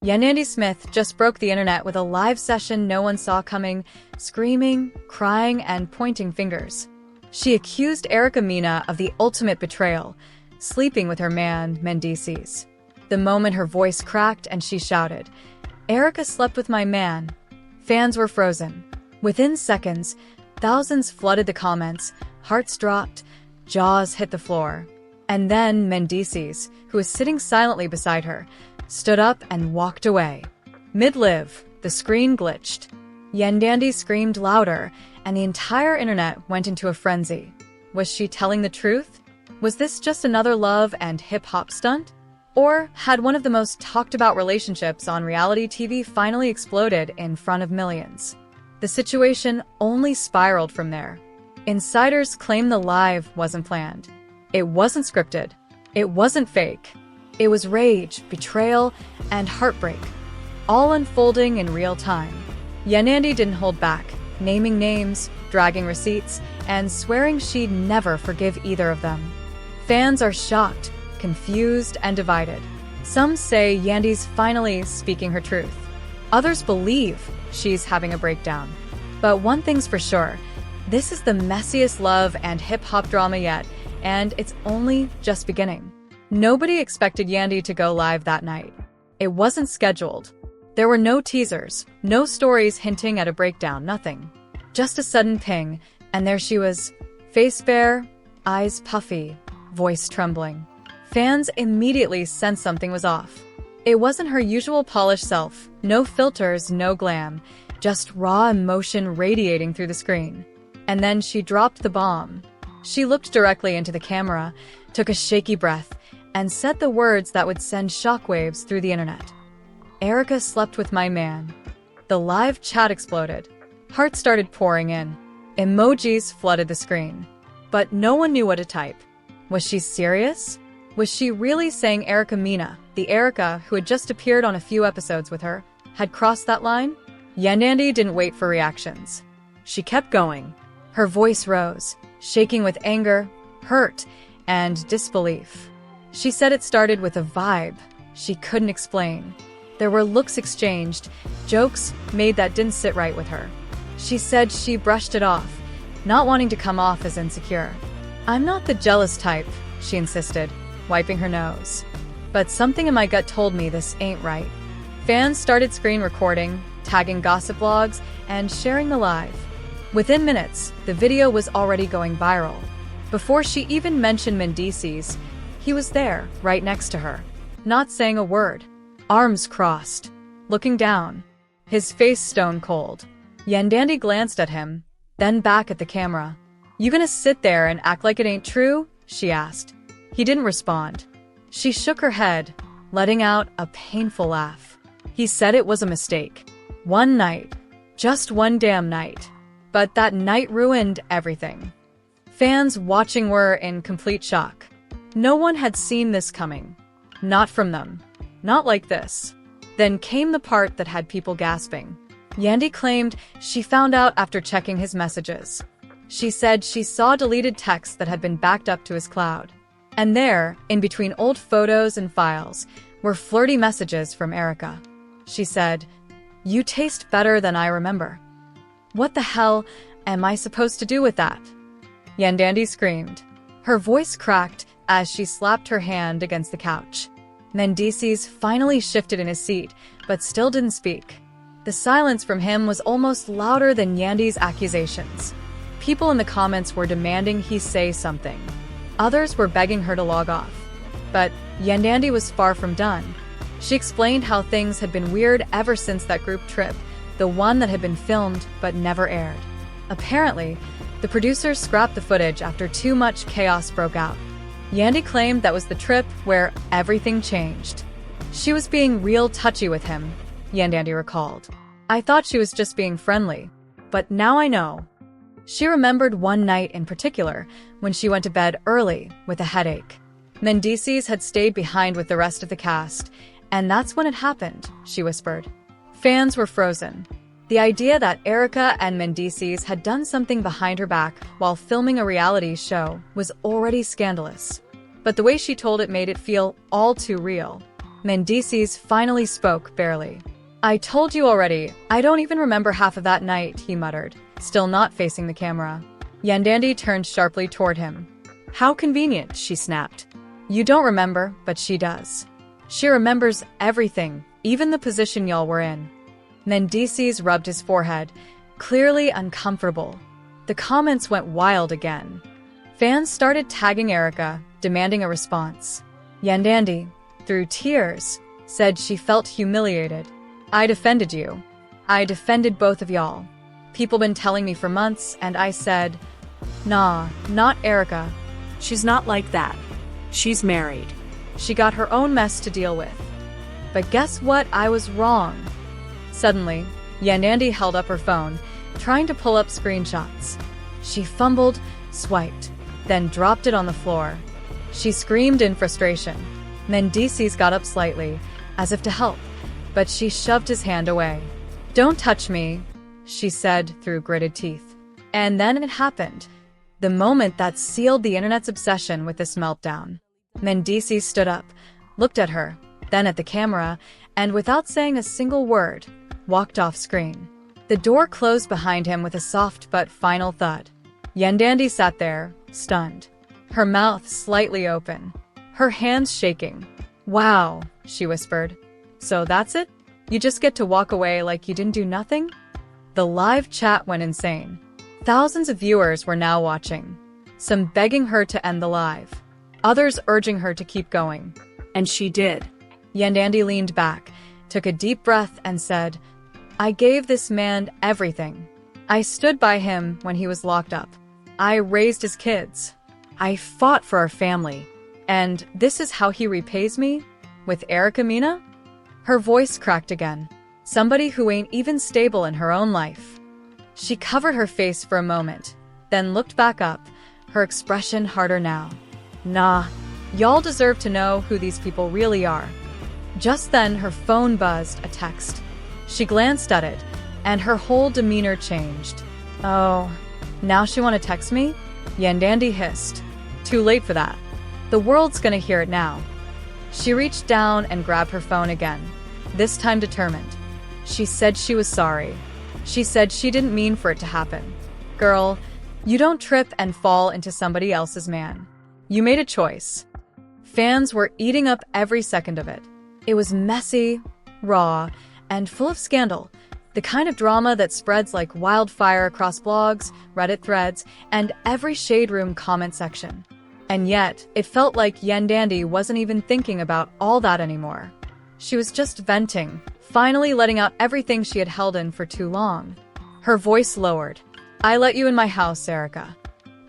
Yandy Smith just broke the internet with a live session no one saw coming, screaming, crying, and pointing fingers. She accused Erica Mena of the ultimate betrayal, sleeping with her man, Mendeecees. The moment her voice cracked and she shouted, "Erica slept with my man," fans were frozen. Within seconds, thousands flooded the comments, hearts dropped, jaws hit the floor. And then Mendeecees, who was sitting silently beside her, stood up and walked away. Mid-live, the screen glitched. Yandy screamed louder, and the entire internet went into a frenzy. Was she telling the truth? Was this just another love and hip-hop stunt? Or had one of the most talked-about relationships on reality TV finally exploded in front of millions? The situation only spiraled from there. Insiders claim the live wasn't planned. It wasn't scripted. It wasn't fake. It was rage, betrayal, and heartbreak, all unfolding in real time. Yandy didn't hold back, naming names, dragging receipts, and swearing she'd never forgive either of them. Fans are shocked, confused, and divided. Some say Yandy's finally speaking her truth. Others believe she's having a breakdown. But one thing's for sure, this is the messiest love and hip-hop drama yet, and it's only just beginning. Nobody expected Yandy to go live that night. It wasn't scheduled. There were no teasers, no stories hinting at a breakdown, nothing. Just a sudden ping, and there she was, face bare, eyes puffy, voice trembling. Fans immediately sensed something was off. It wasn't her usual polished self, no filters, no glam, just raw emotion radiating through the screen. And then she dropped the bomb. She looked directly into the camera, took a shaky breath, and said the words that would send shockwaves through the internet. "Erica slept with my man." The live chat exploded. Hearts started pouring in. Emojis flooded the screen. But no one knew what to type. Was she serious? Was she really saying Erica Mena, the Erica who had just appeared on a few episodes with her, had crossed that line? Yandy didn't wait for reactions. She kept going. Her voice rose, shaking with anger, hurt, and disbelief. She said it started with a vibe she couldn't explain. There were looks exchanged, jokes made that didn't sit right with her. She said she brushed it off, not wanting to come off as insecure. "I'm not the jealous type," she insisted, wiping her nose. "But something in my gut told me this ain't right." Fans started screen recording, tagging gossip blogs, and sharing the live. Within minutes, the video was already going viral. Before she even mentioned Mendeecees, he was there, right next to her, not saying a word, arms crossed, looking down, his face stone cold. Yandy glanced at him, then back at the camera. "You gonna sit there and act like it ain't true?" she asked. He didn't respond. She shook her head, letting out a painful laugh. He said it was a mistake. One night. Just one damn night. But that night ruined everything. Fans watching were in complete shock. No one had seen this coming. Not from them. Not like this. Then came the part that had people gasping. Yandy claimed she found out after checking his messages. She said she saw deleted texts that had been backed up to his cloud. And there, in between old photos and files, were flirty messages from Erica. She said, "You taste better than I remember." "What the hell am I supposed to do with that?" Yandy screamed. Her voice cracked as she slapped her hand against the couch. Mendeecees finally shifted in his seat, but still didn't speak. The silence from him was almost louder than Yandy's accusations. People in the comments were demanding he say something. Others were begging her to log off. But Yandy was far from done. She explained how things had been weird ever since that group trip, the one that had been filmed but never aired. Apparently, the producers scrapped the footage after too much chaos broke out. Yandy claimed that was the trip where everything changed. She was being real touchy with him, Yandy recalled. "I thought she was just being friendly, but now I know." She remembered one night in particular when she went to bed early with a headache. Mendeecees had stayed behind with the rest of the cast, and that's when it happened, she whispered. Fans were frozen. The idea that Erica and Mendeecees had done something behind her back while filming a reality show was already scandalous. But the way she told it made it feel all too real. Mendeecees finally spoke, barely. "I told you already, I don't even remember half of that night," he muttered, still not facing the camera. Yandy turned sharply toward him. "How convenient," she snapped. "You don't remember, but she does. She remembers everything, even the position y'all were in." Mendeecees rubbed his forehead, clearly uncomfortable. The comments went wild again. Fans started tagging Erica, demanding a response. Yandy, through tears, said she felt humiliated. "I defended you. I defended both of y'all. People been telling me for months, and I said, nah, not Erica. She's not like that. She's married. She got her own mess to deal with. But guess what? I was wrong." Suddenly, Yandy held up her phone, trying to pull up screenshots. She fumbled, swiped, then dropped it on the floor. She screamed in frustration. Mendeecees got up slightly, as if to help, but she shoved his hand away. "Don't touch me," she said through gritted teeth. And then it happened. The moment that sealed the internet's obsession with this meltdown. Mendeecees stood up, looked at her, then at the camera, and without saying a single word, walked off screen. The door closed behind him with a soft but final thud. Yandy sat there, stunned, her mouth slightly open, her hands shaking. "Wow," she whispered. "So that's it? You just get to walk away like you didn't do nothing?" The live chat went insane. Thousands of viewers were now watching, some begging her to end the live, others urging her to keep going. And she did. Yandy leaned back, took a deep breath, and said, "I gave this man everything. I stood by him when he was locked up. I raised his kids. I fought for our family. And this is how he repays me? With Erica Mena?" Her voice cracked again. Somebody who ain't even stable in her own life. She covered her face for a moment, then looked back up, her expression harder now. "Nah, y'all deserve to know who these people really are." Just then, her phone buzzed, a text. She glanced at it, and her whole demeanor changed. "Oh, now she want to text me?" Yandy hissed. "Too late for that. The world's gonna hear it now." She reached down and grabbed her phone again, this time determined. She said she was sorry. She said she didn't mean for it to happen. "Girl, you don't trip and fall into somebody else's man. You made a choice." Fans were eating up every second of it. It was messy, raw, and full of scandal, the kind of drama that spreads like wildfire across blogs, Reddit threads, and every shade room comment section. And yet, it felt like Yandy wasn't even thinking about all that anymore. She was just venting, finally letting out everything she had held in for too long. Her voice lowered. "I let you in my house, Erica.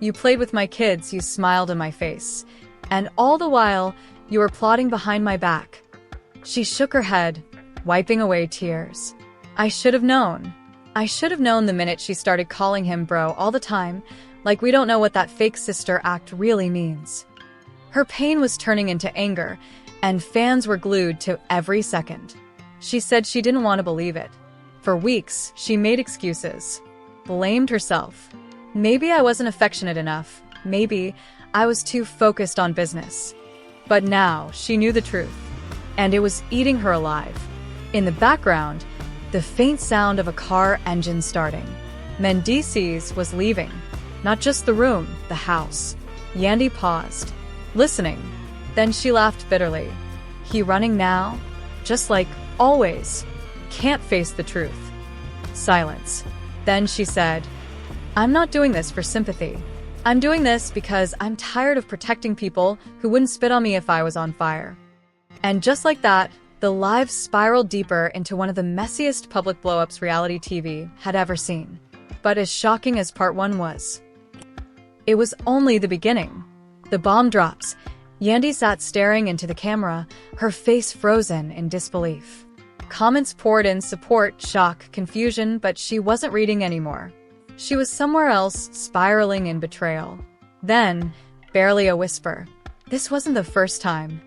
You played with my kids, you smiled in my face. And all the while, you were plotting behind my back." She shook her head, wiping away tears. "I should have known. I should have known the minute she started calling him bro all the time, like we don't know what that fake sister act really means." Her pain was turning into anger, and fans were glued to every second. She said she didn't want to believe it. For weeks, she made excuses, blamed herself. Maybe I wasn't affectionate enough. Maybe I was too focused on business. But now she knew the truth, and it was eating her alive. In the background, the faint sound of a car engine starting. Mendeecees was leaving. Not just the room, the house. Yandy paused, listening. Then she laughed bitterly. He running now? Just like always. Can't face the truth. Silence. Then she said, "I'm not doing this for sympathy. I'm doing this because I'm tired of protecting people who wouldn't spit on me if I was on fire." And just like that, the live spiraled deeper into one of the messiest public blow-ups reality TV had ever seen. But as shocking as part one was, it was only the beginning. The bomb drops. Yandy sat staring into the camera, her face frozen in disbelief. Comments poured in support, shock, confusion, but she wasn't reading anymore. She was somewhere else, spiraling in betrayal. Then, barely a whisper. This wasn't the first time.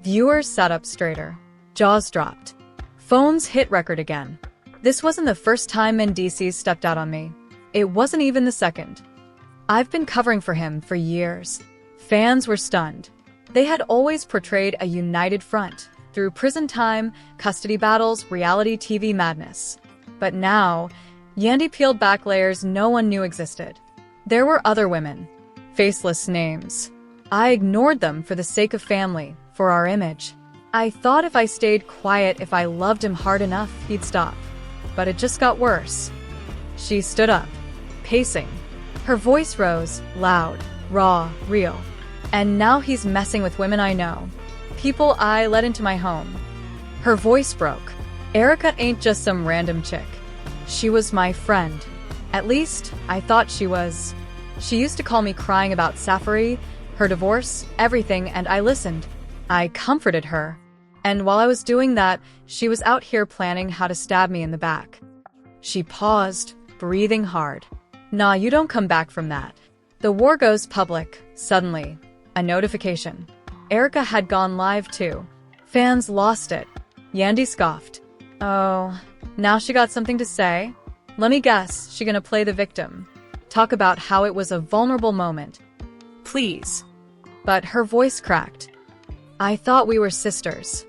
Viewers sat up straighter. Jaws dropped. Phones hit record again. This wasn't the first time Mendeecees stepped out on me. It wasn't even the second. I've been covering for him for years. Fans were stunned. They had always portrayed a united front, through prison time, custody battles, reality TV madness. But now, Yandy peeled back layers no one knew existed. There were other women, faceless names. I ignored them for the sake of family, for our image. I thought if I stayed quiet, if I loved him hard enough, he'd stop. But it just got worse. She stood up, pacing. Her voice rose, loud, raw, real. And now he's messing with women I know. People I let into my home. Her voice broke. Erica ain't just some random chick. She was my friend. At least, I thought she was. She used to call me crying about Safari, her divorce, everything, and I listened. I comforted her. And while I was doing that, she was out here planning how to stab me in the back. She paused, breathing hard. Nah, you don't come back from that. The war goes public, suddenly. A notification. Erica had gone live too. Fans lost it. Yandy scoffed. Oh, now she got something to say? Let me guess, she gonna play the victim. Talk about how it was a vulnerable moment. Please. But her voice cracked. I thought we were sisters.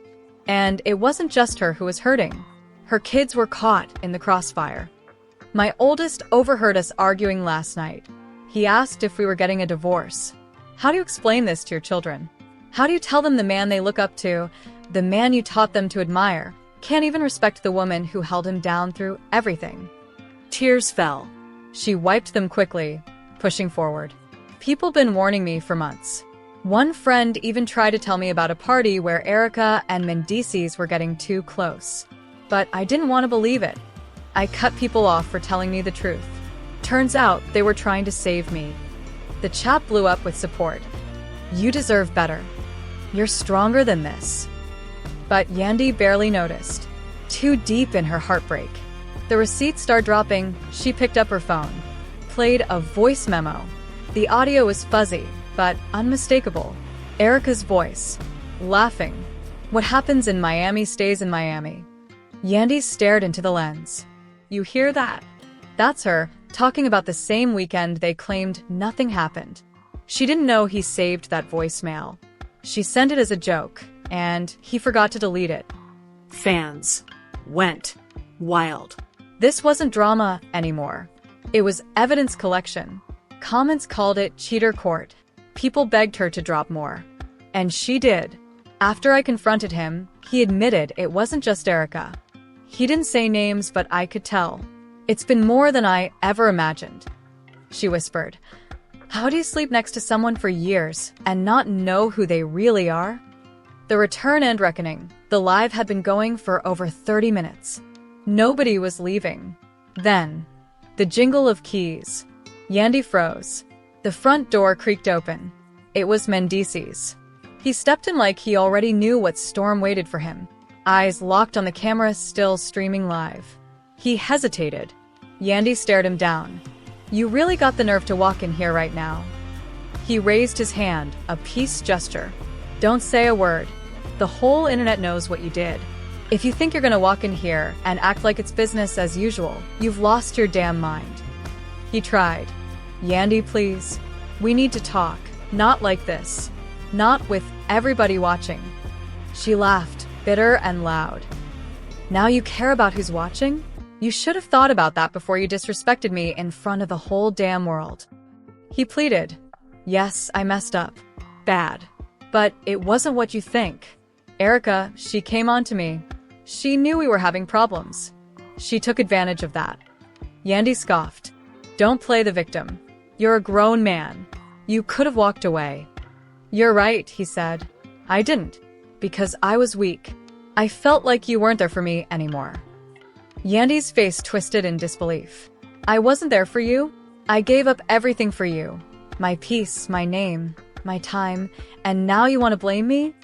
And it wasn't just her who was hurting. Her kids were caught in the crossfire. My oldest overheard us arguing last night. He asked if we were getting a divorce. How do you explain this to your children? How do you tell them the man they look up to, the man you taught them to admire, can't even respect the woman who held him down through everything? Tears fell. She wiped them quickly, pushing forward. People been warning me for months. One friend even tried to tell me about a party where Erica and Mendeecees were getting too close. But I didn't want to believe it. I cut people off for telling me the truth. Turns out they were trying to save me. The chat blew up with support. You deserve better. You're stronger than this. But Yandy barely noticed. Too deep in her heartbreak. The receipts started dropping. She picked up her phone. Played a voice memo. The audio was fuzzy, but unmistakable. Erica's voice. Laughing. What happens in Miami stays in Miami. Yandy stared into the lens. You hear that? That's her, talking about the same weekend they claimed nothing happened. She didn't know he saved that voicemail. She sent it as a joke, and he forgot to delete it. Fans went wild. This wasn't drama anymore. It was evidence collection. Comments called it cheater court. People begged her to drop more. And she did. After I confronted him, he admitted it wasn't just Erica. He didn't say names, but I could tell. It's been more than I ever imagined. She whispered. How do you sleep next to someone for years and not know who they really are? The return and reckoning. The live had been going for over 30 minutes. Nobody was leaving. Then, the jingle of keys. Yandy froze. The front door creaked open. It was Mendeecees. He stepped in like he already knew what storm waited for him. Eyes locked on the camera still streaming live. He hesitated. Yandy stared him down. You really got the nerve to walk in here right now. He raised his hand, a peace gesture. Don't say a word. The whole internet knows what you did. If you think you're gonna walk in here and act like it's business as usual, you've lost your damn mind. He tried. Yandy, please. We need to talk. Not like this. Not with everybody watching. She laughed, bitter and loud. Now you care about who's watching? You should have thought about that before you disrespected me in front of the whole damn world. He pleaded. Yes, I messed up. Bad. But it wasn't what you think. Erica, she came on to me. She knew we were having problems. She took advantage of that. Yandy scoffed. Don't play the victim. You're a grown man. You could have walked away. You're right, he said. I didn't. Because I was weak. I felt like you weren't there for me anymore. Yandy's face twisted in disbelief. I wasn't there for you. I gave up everything for you. My peace, my name, my time, and now you want to blame me?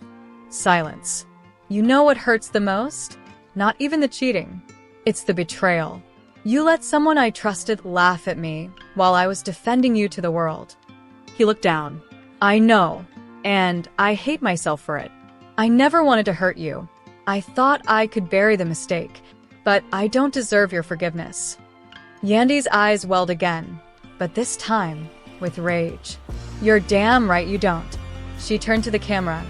Silence. You know what hurts the most? Not even the cheating. It's the betrayal. You let someone I trusted laugh at me while I was defending you to the world. He looked down. I know, and I hate myself for it. I never wanted to hurt you. I thought I could bury the mistake, but I don't deserve your forgiveness. Yandy's eyes welled again, but this time with rage. You're damn right you don't. She turned to the camera.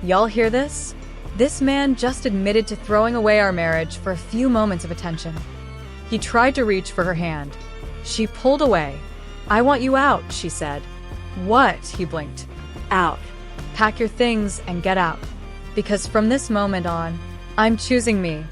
Y'all hear this? This man just admitted to throwing away our marriage for a few moments of attention. He tried to reach for her hand. She pulled away. "I want you out," she said. "What?" he blinked. Out. "Pack your things and get out. Because from this moment on, I'm choosing me.